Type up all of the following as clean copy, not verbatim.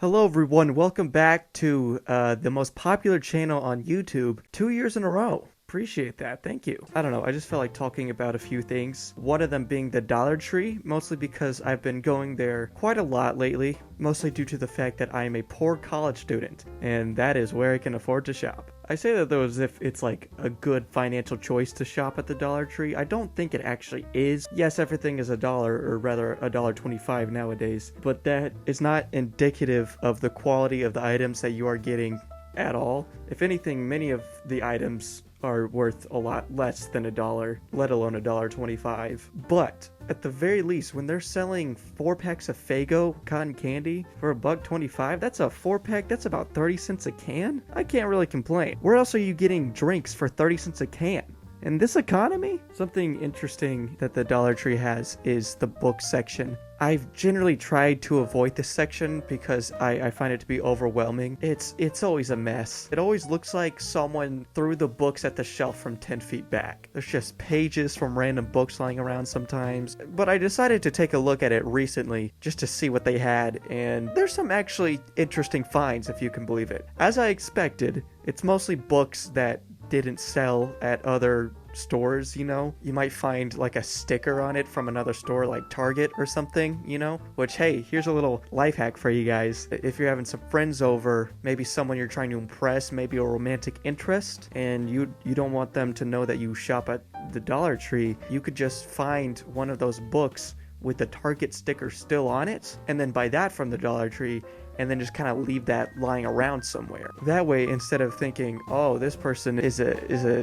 Hello everyone, welcome back to the most popular channel on YouTube 2 years in a row. Appreciate that, thank you. I don't know, I just felt like talking about a few things. One of them being the Dollar Tree, mostly because I've been going there quite a lot lately, mostly due to the fact that I am a poor college student, and that is where I can afford to shop. I say that though as if it's like a good financial choice to shop at the Dollar Tree. I don't think it actually is. Yes, everything is $1, or rather $1.25 nowadays, but that is not indicative of the quality of the items that you are getting at all. If anything, many of the items are worth a lot less than $1, let alone $1.25. But at the very least, when they're selling 4-packs of Faygo cotton candy for $1.25, that's a 4-pack, that's about 30 cents a can. I can't really complain. Where else are you getting drinks for 30 cents a can? In this economy? Something interesting that the Dollar Tree has is the book section. I've generally tried to avoid this section because I find it to be overwhelming. It's always a mess. It always looks like someone threw the books at the shelf from 10 feet back. There's just pages from random books lying around sometimes. But I decided to take a look at it recently just to see what they had, and there's some actually interesting finds, if you can believe it. As I expected, it's mostly books that didn't sell at other stores, you know? You might find like a sticker on it from another store like Target or something, you know? Which, hey, here's a little life hack for you guys. If you're having some friends over, maybe someone you're trying to impress, maybe a romantic interest, and you don't want them to know that you shop at the Dollar Tree, you could just find one of those books with the Target sticker still on it, and then buy that from the Dollar Tree, and then just kind of leave that lying around somewhere. That way, instead of thinking, oh, this person is a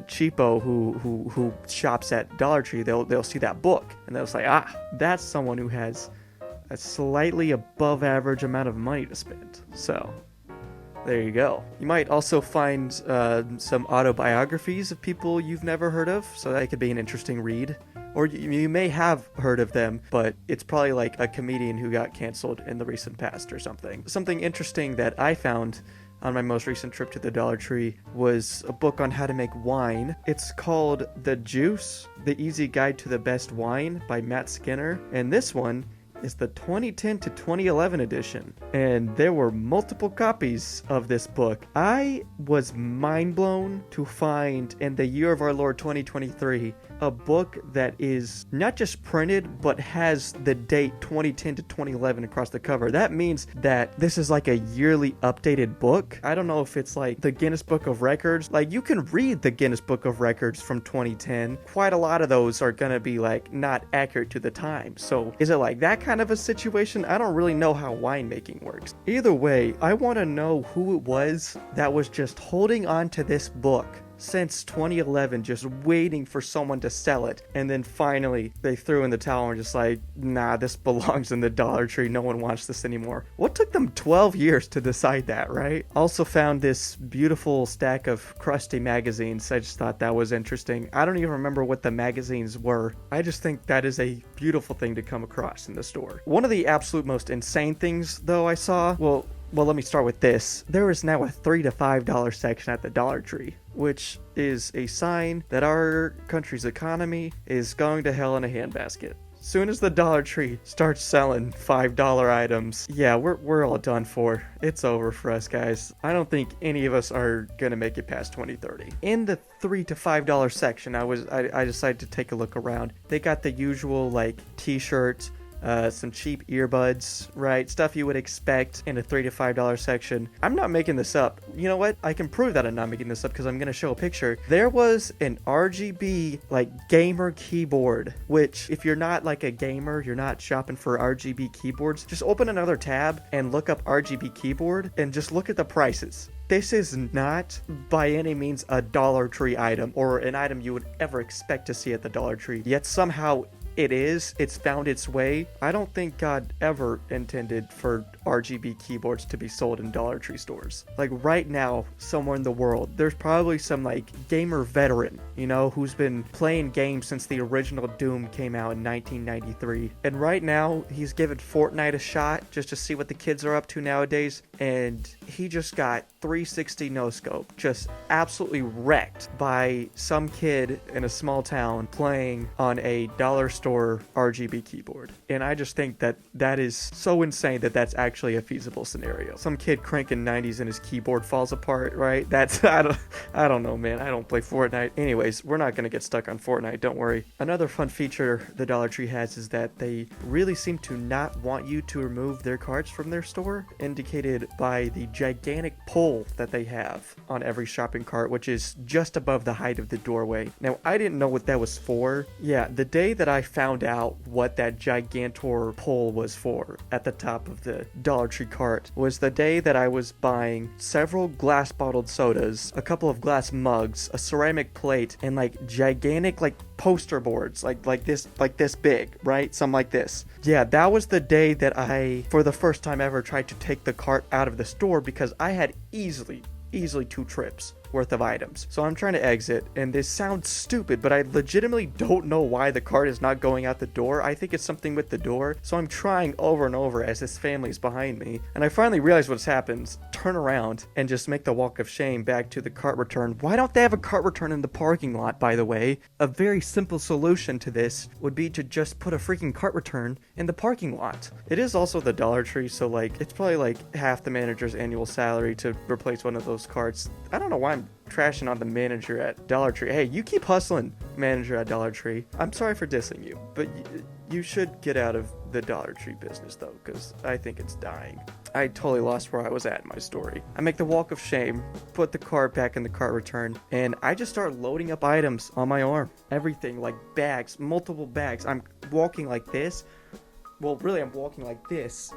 cheapo who shops at Dollar Tree, they'll see that book and they'll say, ah, that's someone who has a slightly above average amount of money to spend. So there you go. You might also find some autobiographies of people you've never heard of, so that could be an interesting read. Or you may have heard of them, but it's probably like a comedian who got canceled in the recent past or something. Something interesting that I found on my most recent trip to the Dollar Tree was a book on how to make wine. It's called The Juice, The Easy Guide to the Best Wine by Matt Skinner. And this one is the 2010 to 2011 edition, and there were multiple copies of this book. I was mind blown to find, in the year of our Lord 2023, a book that is not just printed but has the date 2010 to 2011 across the cover. That means that this is like a yearly updated book. I don't know if it's like the Guinness Book of Records. Like, you can read the Guinness Book of Records from 2010. Quite a lot of those are gonna be like not accurate to the time. So is it like that kind of a situation? I don't really know how winemaking works. Either way, I want to know who it was that was just holding on to this book since 2011, just waiting for someone to sell it, and then finally they threw in the towel and just like, nah, this belongs in the Dollar Tree, no one wants this anymore. What took them 12 years to decide that, right? Also found this beautiful stack of crusty magazines. I just thought that was interesting. I don't even remember what the magazines were. I just think that is a beautiful thing to come across in the store. One of the absolute most insane things though I saw, well, let me start with this. There is now a $3 to $5 section at the Dollar Tree, which is a sign that our country's economy is going to hell in a handbasket. Soon as the Dollar Tree starts selling $5 items, yeah, we're all done for. It's over for us, guys. I don't think any of us are gonna make it past 2030. In the $3 to $5 section, I decided to take a look around. They got the usual like t-shirts, some cheap earbuds, right? Stuff you would expect in a $3 to $5 section. I'm not making this up. You know what? I can prove that I'm not making this up because I'm going to show a picture. There was an RGB like gamer keyboard, which if you're not like a gamer, you're not shopping for RGB keyboards, just open another tab and look up RGB keyboard and just look at the prices. This is not by any means a Dollar Tree item or an item you would ever expect to see at the Dollar Tree, yet somehow it's found its way. I don't think God ever intended for RGB keyboards to be sold in Dollar Tree stores. Like right now, somewhere in the world, there's probably some like gamer veteran, you know, who's been playing games since the original Doom came out in 1993. And right now, he's given Fortnite a shot just to see what the kids are up to nowadays. And he just got 360 no-scope, just absolutely wrecked by some kid in a small town playing on a dollar store RGB keyboard. And I just think that that is so insane that that's actually actually a feasible scenario. Some kid cranking 90s and his keyboard falls apart, right? That's, I don't know, man. I don't play Fortnite. Anyways, we're not going to get stuck on Fortnite, don't worry. Another fun feature the Dollar Tree has is that they really seem to not want you to remove their carts from their store, indicated by the gigantic pole that they have on every shopping cart, which is just above the height of the doorway. Now, I didn't know what that was for. Yeah, the day that I found out what that gigantor pole was for at the top of the Dollar Tree cart was the day that I was buying several glass bottled sodas, a couple of glass mugs, a ceramic plate, and like gigantic like poster boards like this big, right? Something like this. Yeah, that was the day that I, for the first time ever, tried to take the cart out of the store because I had easily 2 trips worth of items. So I'm trying to exit, and this sounds stupid, but I legitimately don't know why the cart is not going out the door. I think it's something with the door. So I'm trying over and over as this family's behind me, and I finally realize what's happened. Turn around and just make the walk of shame back to the cart return. Why don't they have a cart return in the parking lot, by the way? A very simple solution to this would be to just put a freaking cart return in the parking lot. It is also the Dollar Tree, so like it's probably like half the manager's annual salary to replace one of those carts. I don't know why I'm trashing on the manager at Dollar Tree. Hey, you keep hustling, manager at Dollar Tree. I'm sorry for dissing you, but you should get out of the Dollar Tree business though, because I think it's dying. I totally lost where I was at in my story. I make the walk of shame, put the cart back in the cart return, and I just start loading up items on my arm. Everything, like bags, multiple bags. I'm walking like this. Well, really, I'm walking like this.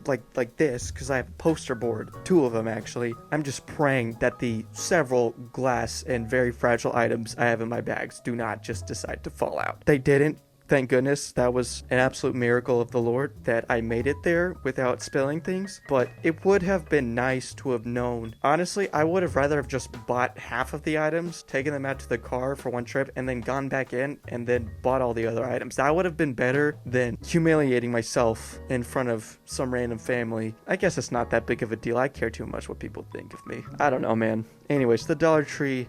Like this, because I have a poster board, 2 of them actually. I'm just praying that the several glass and very fragile items I have in my bags do not just decide to fall out. They didn't. Thank goodness. That was an absolute miracle of the Lord that I made it there without spilling things, but it would have been nice to have known. Honestly, I would have rather have just bought half of the items, taken them out to the car for one trip, and then gone back in and then bought all the other items. That would have been better than humiliating myself in front of some random family. I guess it's not that big of a deal. I care too much what people think of me. I don't know, man. Anyways, the Dollar Tree's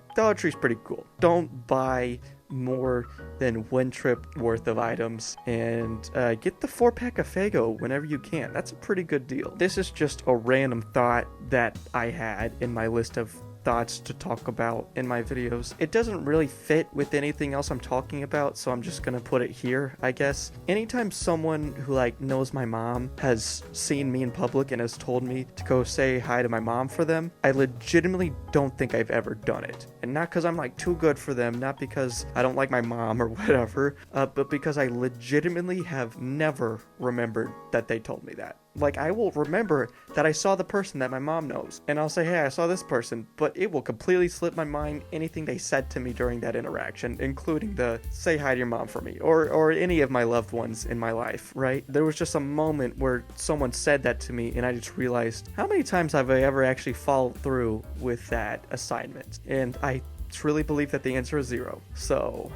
pretty cool. Don't buy more than 1 trip worth of items, and get the 4-pack of Faygo whenever you can. That's a pretty good deal. This is just a random thought that I had in my list of thoughts to talk about in my videos. It doesn't really fit with anything else I'm talking about, so I'm just gonna put it here, I guess. Anytime someone who like knows my mom has seen me in public and has told me to go say hi to my mom for them, I legitimately don't think I've ever done it. And not because I'm like too good for them, not because I don't like my mom or whatever, but because I legitimately have never remembered that they told me that. Like, I will remember that I saw the person that my mom knows, and I'll say, hey, I saw this person, but it will completely slip my mind anything they said to me during that interaction, including the say hi to your mom for me, or any of my loved ones in my life, right? There was just a moment where someone said that to me, and I just realized, how many times have I ever actually followed through with that assignment? And I truly believe that the answer is 0. So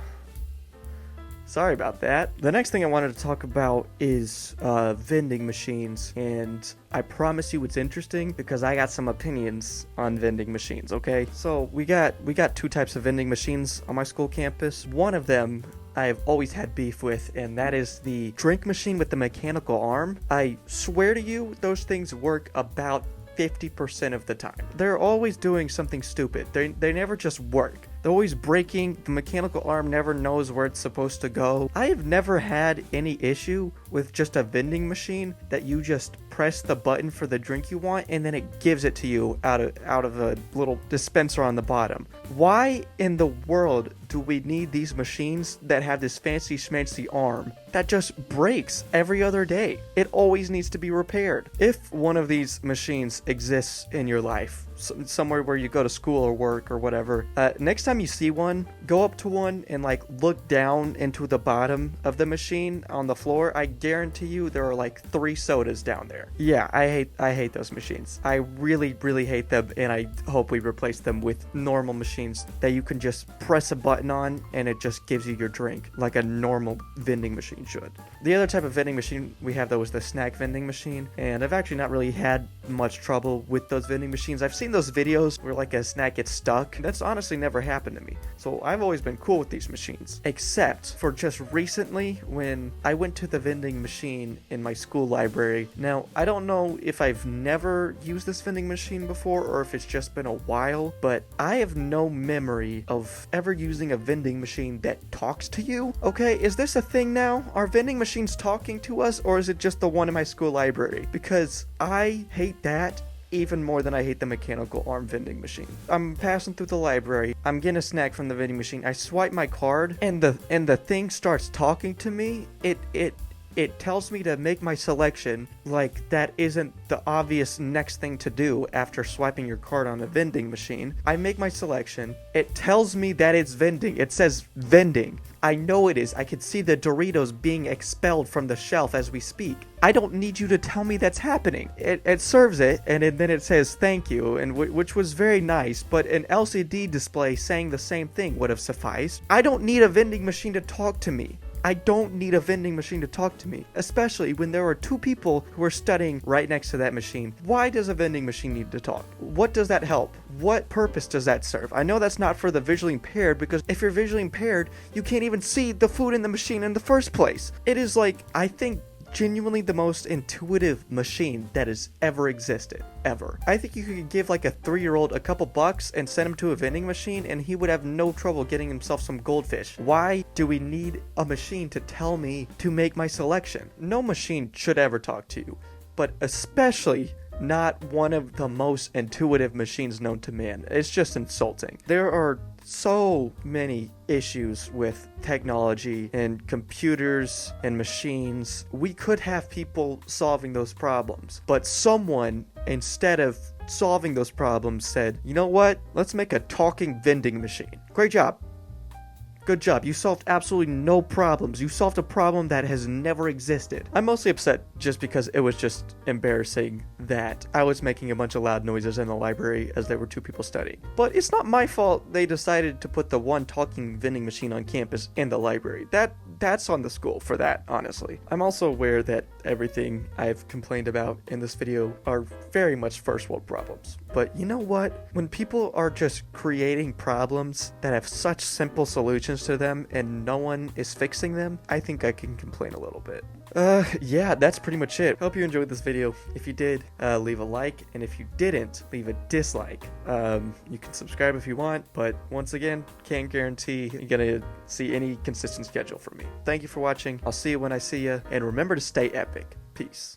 sorry about that. The next thing I wanted to talk about is vending machines, and I promise you it's interesting because I got some opinions on vending machines, okay? So we got 2 types of vending machines on my school campus. One of them I've always had beef with, and that is the drink machine with the mechanical arm. I swear to you, those things work about 50% of the time. They're always doing something stupid. They never just work. They're always breaking. The mechanical arm never knows where it's supposed to go. I have never had any issue with just a vending machine that you just press the button for the drink you want and then it gives it to you out of a little dispenser on the bottom. Why in the world do we need these machines that have this fancy schmancy arm that just breaks every other day? It always needs to be repaired. If one of these machines exists in your life, somewhere where you go to school or work or whatever, next time you see one, go up to one and like look down into the bottom of the machine on the floor. I guarantee you there are like 3 sodas down there. Yeah, I hate those machines. I really hate them, and I hope we replace them with normal machines that you can just press a button on and it just gives you your drink like a normal vending machine should. The other type of vending machine we have though is the snack vending machine, and I've actually not really had much trouble with those vending machines. I've seen seen those videos where like a snack gets stuck? That's honestly never happened to me. So I've always been cool with these machines. Except for just recently when I went to the vending machine in my school library. Now, I don't know if I've never used this vending machine before or if it's just been a while, but I have no memory of ever using a vending machine that talks to you. Okay, is this a thing now? Are vending machines talking to us, or is it just the one in my school library? Because I hate that even more than I hate the mechanical arm vending machine. I'm passing through the library. I'm getting a snack from the vending machine. I swipe my card and the thing starts talking to me. It tells me to make my selection. Like, that isn't the obvious next thing to do after swiping your card on a vending machine. I make my selection. It tells me that it's vending. It says vending. I know it is. I can see the Doritos being expelled from the shelf as we speak. I don't need you to tell me that's happening. It serves it, and then it says thank you, and which was very nice, but an LCD display saying the same thing would have sufficed. I don't need a vending machine to talk to me. I don't need a vending machine to talk to me, especially when there are two people who are studying right next to that machine. Why does a vending machine need to talk? What does that help? What purpose does that serve? I know that's not for the visually impaired, because if you're visually impaired, you can't even see the food in the machine in the first place. It is like, I think, genuinely the most intuitive machine that has ever existed, ever. I think you could give like a 3-year-old a couple bucks and send him to a vending machine and he would have no trouble getting himself some goldfish. Why do we need a machine to tell me to make my selection? No machine should ever talk to you, but especially not one of the most intuitive machines known to man. It's just insulting. There are so many issues with technology and computers and machines. We could have people solving those problems, but someone, instead of solving those problems, said, you know what? Let's make a talking vending machine. Great job. Good job. You solved absolutely no problems. You solved a problem that has never existed. I'm mostly upset just because it was just embarrassing that I was making a bunch of loud noises in the library as there were two people studying. But it's not my fault they decided to put the one talking vending machine on campus in the library. That's on the school for that, honestly. I'm also aware that everything I've complained about in this video are very much first world problems. But you know what? When people are just creating problems that have such simple solutions to them and no one is fixing them, I think I can complain a little bit. Yeah, that's pretty much it. Hope you enjoyed this video. If you did, leave a like, and if you didn't, leave a dislike. You can subscribe if you want, but once again, can't guarantee you're gonna see any consistent schedule from me. Thank you for watching. I'll see you when I see you, and remember to stay epic. Peace.